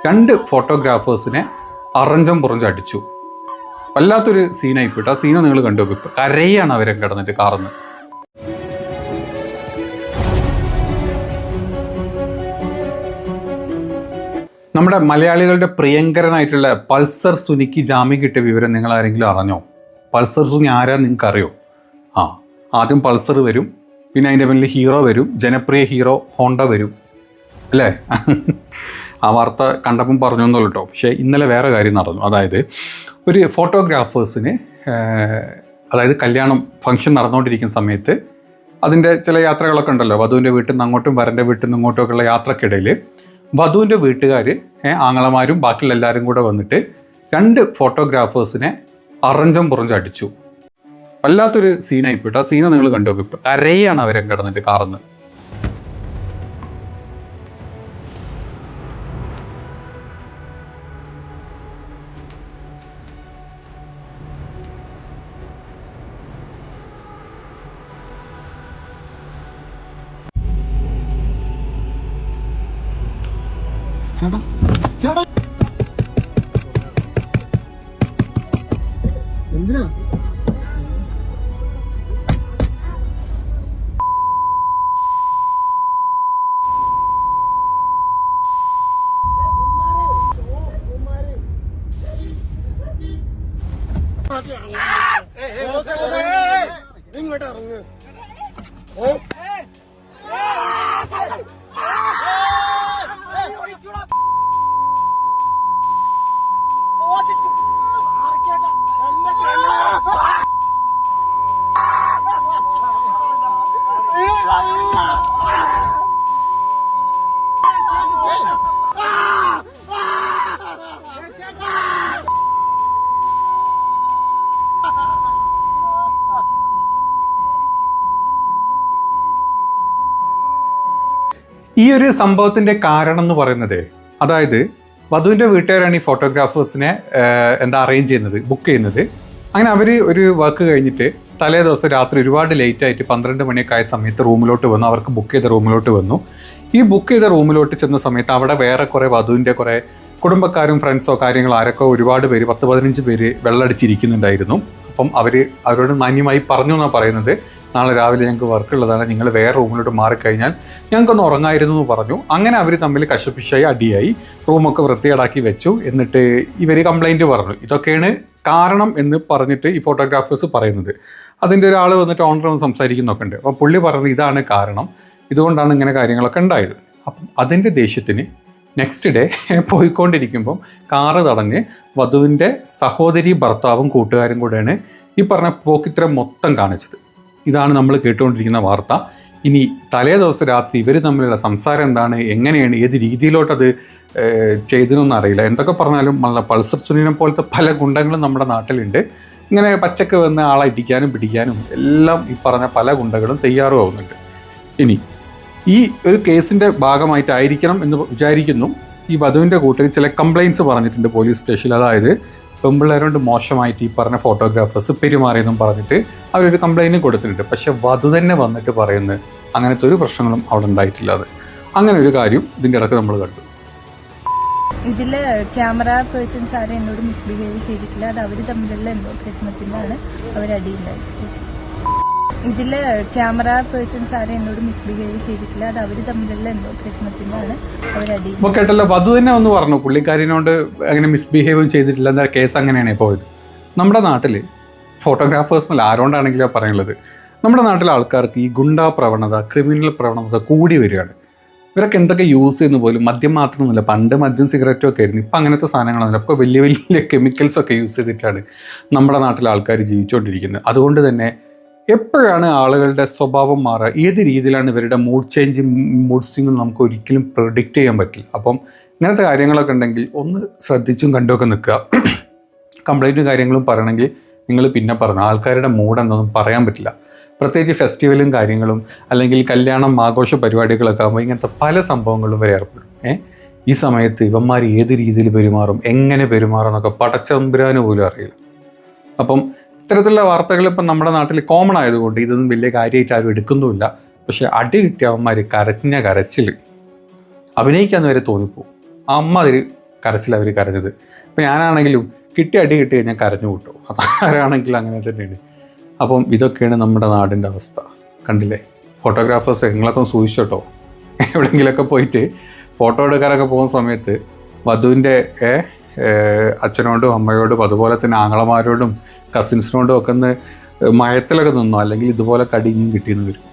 2 ഫോട്ടോഗ്രാഫേഴ്സിനെ അറഞ്ചം പുറഞ്ചം അടിച്ചു. വല്ലാത്തൊരു സീനായിപ്പോയിട്ട്. ആ സീന നിങ്ങൾ കണ്ടു നോക്കും. കരയാണ് അവരെ കിടന്നിട്ട് കാർന്ന്. നമ്മുടെ മലയാളികളുടെ പ്രിയങ്കരനായിട്ടുള്ള പൾസർ സുനിക്ക് ജാമ്യം കിട്ടിയ വിവരം നിങ്ങൾ ആരെങ്കിലും അറിഞ്ഞോ? പൾസർ സുനി ആരാ നിങ്ങൾക്ക് അറിയോ? ആദ്യം പൾസർ വരും, പിന്നെ അതിൻ്റെ മുന്നിൽ ഹീറോ വരും, ജനപ്രിയ ഹീറോ ഹോണ്ട വരും അല്ലേ? ആ വാർത്ത കണ്ടപ്പം പറഞ്ഞു എന്നുള്ളൂ കേട്ടോ. പക്ഷേ ഇന്നലെ വേറെ കാര്യം നടന്നു. അതായത് ഒരു ഫോട്ടോഗ്രാഫേഴ്സിന് അതായത് കല്യാണം ഫംഗ്ഷൻ നടന്നുകൊണ്ടിരിക്കുന്ന സമയത്ത് അതിൻ്റെ ചില യാത്രകളൊക്കെ ഉണ്ടല്ലോ, വധുവിൻ്റെ വീട്ടിൽ നിന്ന് അങ്ങോട്ടും വരൻ്റെ വീട്ടിൽ നിന്ന് ഇങ്ങോട്ടുമൊക്കെയുള്ള യാത്രക്കിടയിൽ വധുവിൻ്റെ വീട്ടുകാർ ആങ്ങളമാരും ബാക്കിയുള്ള എല്ലാവരും കൂടെ വന്നിട്ട് 2 ഫോട്ടോഗ്രാഫേഴ്സിനെ അറഞ്ചം പുറഞ്ചം അടിച്ചു. വല്ലാത്തൊരു സീനായിപ്പോയിട്ട്. ആ സീന നിങ്ങൾ കണ്ടു നോക്കും. കരയാണ് അവരെ കിടന്നിട്ട് കാർന്ന്. എന്തിനാ ഇങ്ങോട്ട് ഇറങ്ങ്. ഈ ഒരു സംഭവത്തിൻ്റെ കാരണം എന്ന് പറയുന്നത്, അതായത് വധുവിൻ്റെ വീട്ടുകാരാണ് ഈ ഫോട്ടോഗ്രാഫേഴ്സിനെ അറേഞ്ച് ചെയ്യുന്നത്, ബുക്ക് ചെയ്യുന്നത്. അങ്ങനെ അവർ ഒരു വർക്ക് കഴിഞ്ഞിട്ട് തലേ ദിവസം രാത്രി ഒരുപാട് ലേറ്റായിട്ട് 12 മണിയൊക്കെ ആയ സമയത്ത് റൂമിലോട്ട് വന്നു. അവർക്ക് ബുക്ക് ചെയ്ത റൂമിലോട്ട് വന്നു. ഈ ബുക്ക് ചെയ്ത റൂമിലോട്ട് ചെന്ന സമയത്ത് അവിടെ വേറെ കുറേ വധുവിൻ്റെ കുറേ കുടുംബക്കാരും ഫ്രണ്ട്സോ കാര്യങ്ങളോ ആരൊക്കെ ഒരുപാട് പേര് 10-15 പേര് വെള്ളടിച്ചിരിക്കുന്നുണ്ടായിരുന്നു. അപ്പം അവരോട് മാന്യമായി പറഞ്ഞു എന്നാണ് പറയുന്നത്, നാളെ രാവിലെ ഞങ്ങൾക്ക് വർക്കുള്ളതാണ്, നിങ്ങൾ വേറെ റൂമിലോട്ട് മാറിക്കഴിഞ്ഞാൽ ഞങ്ങൾക്കൊന്ന് ഉറങ്ങായിരുന്നു എന്ന് പറഞ്ഞു. അങ്ങനെ അവർ തമ്മിൽ കശപിശായി അടിയായി, റൂമൊക്കെ വൃത്തികേടാക്കി വെച്ചു. എന്നിട്ട് ഇവർ കംപ്ലൈൻറ്റ് പറഞ്ഞു. ഇതൊക്കെയാണ് കാരണം എന്ന് പറഞ്ഞിട്ട് ഈ ഫോട്ടോഗ്രാഫേഴ്സ് പറയുന്നത്. അതിൻ്റെ ഒരാൾ വന്നിട്ട് ഓണർ വന്ന് സംസാരിക്കുന്നൊക്കെ ഉണ്ട്. അപ്പം പുള്ളി പറഞ്ഞത് ഇതാണ് കാരണം, ഇതുകൊണ്ടാണ് ഇങ്ങനെ കാര്യങ്ങളൊക്കെ ഉണ്ടായത്. അപ്പം അതിൻ്റെ ദേഷ്യത്തിന് നെക്സ്റ്റ് ഡേ പോയിക്കൊണ്ടിരിക്കുമ്പം കാറ് തടഞ്ഞ് വധുവിൻ്റെ സഹോദരി ഭർത്താവും കൂട്ടുകാരും കൂടെയാണ് ഈ പറഞ്ഞ പോക്കിത്തരം മൊത്തം കാണിച്ചത്. ഇതാണ് നമ്മൾ കേട്ടുകൊണ്ടിരിക്കുന്ന വാർത്ത. ഇനി തലേ ദിവസം രാത്രി ഇവർ തമ്മിലുള്ള സംസാരം എന്താണ്, എങ്ങനെയാണ്, ഏത് രീതിയിലോട്ടത് ചെയ്തതെന്നൊന്നും അറിയില്ല. എന്തൊക്കെ പറഞ്ഞാലും പൾസർ സുനിനെ പോലത്തെ പല ഗുണ്ടകളും നമ്മുടെ നാട്ടിലുണ്ട്. ഇങ്ങനെ പച്ചക്ക് വന്ന് ആളെ ഇടിക്കാനും പിടിക്കാനും എല്ലാം ഈ പറഞ്ഞ പല ഗുണ്ടകളും തയ്യാറുമാവുന്നുണ്ട്. ഇനി ഈ ഒരു കേസിൻ്റെ ഭാഗമായിട്ടായിരിക്കണം എന്ന് വിചാരിക്കുന്നു ഈ വധുവിൻ്റെ കൂട്ടർ ചില കംപ്ലയിൻറ്റ്സ് പറഞ്ഞിട്ടുണ്ട് പോലീസ് സ്റ്റേഷനിൽ. അതായത് പെമ്പിള്ളേരോട് മോശമായിട്ട് ഈ പറഞ്ഞ ഫോട്ടോഗ്രാഫേഴ്സ് പെരുമാറിയെന്നും പറഞ്ഞിട്ട് അവരൊരു കംപ്ലയിൻറ്റ് കൊടുത്തിട്ടുണ്ട്. പക്ഷെ വധു തന്നെ വന്നിട്ട് പറയുന്നത് അങ്ങനത്തെ ഒരു പ്രശ്നങ്ങളും അവിടെ ഉണ്ടായിട്ടില്ല. അത് അങ്ങനെ ഒരു കാര്യം ഇതിൻ്റെ ഇടയ്ക്ക് നമ്മൾ കണ്ടു. ഇതിൽ ക്യാമറ പേഴ്സൺസ് ആരും എന്നോട് മിസ്ബിഹേവ് ചെയ്തിട്ടില്ല. അത് അവർ തമ്മിലുള്ള എന്തോ പ്രശ്നത്തിലാണ് അവരടിയുണ്ടായത്. ഇതിൽ ക്യാമറ പേഴ്സൺസ് ആരും എന്നോട് മിസ്ബിഹേവ് ചെയ്തിട്ടില്ല. അത് അവർ തമ്മിലുള്ള എന്തോ പ്രശ്നത്തിലാണ് അവരടി. ഇപ്പോൾ കേട്ടല്ലോ, വധു തന്നെ ഒന്ന് പറഞ്ഞു പുള്ളിക്കാരിനോട് അങ്ങനെ മിസ്ബിഹേവ് ചെയ്തിട്ടില്ല, എന്താ കേസ് അങ്ങനെയാണ് പോയത്. നമ്മുടെ നാട്ടിൽ ഫോട്ടോഗ്രാഫേഴ്സിനല്ല ആരോണ്ടാണെങ്കിലും പറയുള്ളത്, നമ്മുടെ നാട്ടിലെ ആൾക്കാർക്ക് ഈ ഗുണ്ടാ പ്രവണത, ക്രിമിനൽ പ്രവണത കൂടി വരികയാണ്. ഇവരൊക്കെ എന്തൊക്കെ യൂസ് ചെയ്യുന്ന പോലും മദ്യം മാത്രമൊന്നുമില്ല. പണ്ട് മദ്യം സിഗരറ്റും ഒക്കെ ആയിരുന്നു. ഇപ്പം അങ്ങനത്തെ സാധനങ്ങളൊന്നുമില്ല. ഇപ്പോൾ വലിയ വലിയ കെമിക്കൽസൊക്കെ യൂസ് ചെയ്തിട്ടാണ് നമ്മുടെ നാട്ടിലെ ആൾക്കാർ ജീവിച്ചുകൊണ്ടിരിക്കുന്നത്. അതുകൊണ്ട് തന്നെ എപ്പോഴാണ് ആളുകളുടെ സ്വഭാവം മാറുക, ഏത് രീതിയിലാണ് ഇവരുടെ മൂഡ് ചേഞ്ചും മൂഡ് സ്വിങ്ങും നമുക്ക് ഒരിക്കലും പ്രെഡിക്റ്റ് ചെയ്യാൻ പറ്റില്ല. അപ്പം ഇങ്ങനത്തെ കാര്യങ്ങളൊക്കെ ഉണ്ടെങ്കിൽ ഒന്ന് ശ്രദ്ധിച്ചും കണ്ടുമൊക്കെ നിൽക്കുക. കംപ്ലൈൻറ്റും കാര്യങ്ങളും പറയണമെങ്കിൽ നിങ്ങൾ പിന്നെ പറഞ്ഞു, ആൾക്കാരുടെ മൂഡ് എന്നൊന്നും പറയാൻ പറ്റില്ല. പ്രത്യേകിച്ച് ഫെസ്റ്റിവലും കാര്യങ്ങളും അല്ലെങ്കിൽ കല്യാണം ആഘോഷ പരിപാടികളൊക്കെ ആകുമ്പോൾ ഇങ്ങനത്തെ പല സംഭവങ്ങളും വരെ ഏർപ്പെടും. ഈ സമയത്ത് ഇവന്മാർ ഏത് രീതിയിൽ പെരുമാറും, എങ്ങനെ പെരുമാറും എന്നൊക്കെ പടച്ചമ്പുരാന് പോലും അറിയില്ല. അപ്പം ഇത്തരത്തിലുള്ള വാർത്തകൾ ഇപ്പം നമ്മുടെ നാട്ടിൽ കോമൺ ആയതുകൊണ്ട് ഇതൊന്നും വലിയ കാര്യമായിട്ട് ആരും എടുക്കുന്നുമില്ല. പക്ഷെ അടി കിട്ടിയ അവന്മാർ കരച്ചിൽ അഭിനയിക്കാന്ന് വരെ തോന്നിപ്പോവും. അമ്മ അതിൽ കരച്ചിൽ അവർ കരഞ്ഞത്. അപ്പം ഞാനാണെങ്കിലും കിട്ടി അടി കിട്ടി കഴിഞ്ഞാൽ കരഞ്ഞു കൂട്ടും. അപ്പം ആരാണെങ്കിലും അങ്ങനെ തന്നെയാണ്. അപ്പം ഇതൊക്കെയാണ് നമ്മുടെ നാടിൻ്റെ അവസ്ഥ. കണ്ടില്ലേ? ഫോട്ടോഗ്രാഫേഴ്സ് നിങ്ങളൊക്കെ സൂക്ഷിച്ചോട്ടോ. എവിടെയെങ്കിലുമൊക്കെ പോയിട്ട് ഫോട്ടോ എടുക്കാനൊക്കെ പോകുന്ന സമയത്ത് വധുവിൻ്റെ അച്ഛനോടും അമ്മയോടും അതുപോലെ തന്നെ ആങ്ങളമാരോടും കസിൻസിനോടും ഒക്കെ ഒന്ന് മയത്തിലൊക്കെ നിന്നോ, അല്ലെങ്കിൽ ഇതുപോലെ കടിഞ്ഞും കിട്ടിയെന്ന് വരും.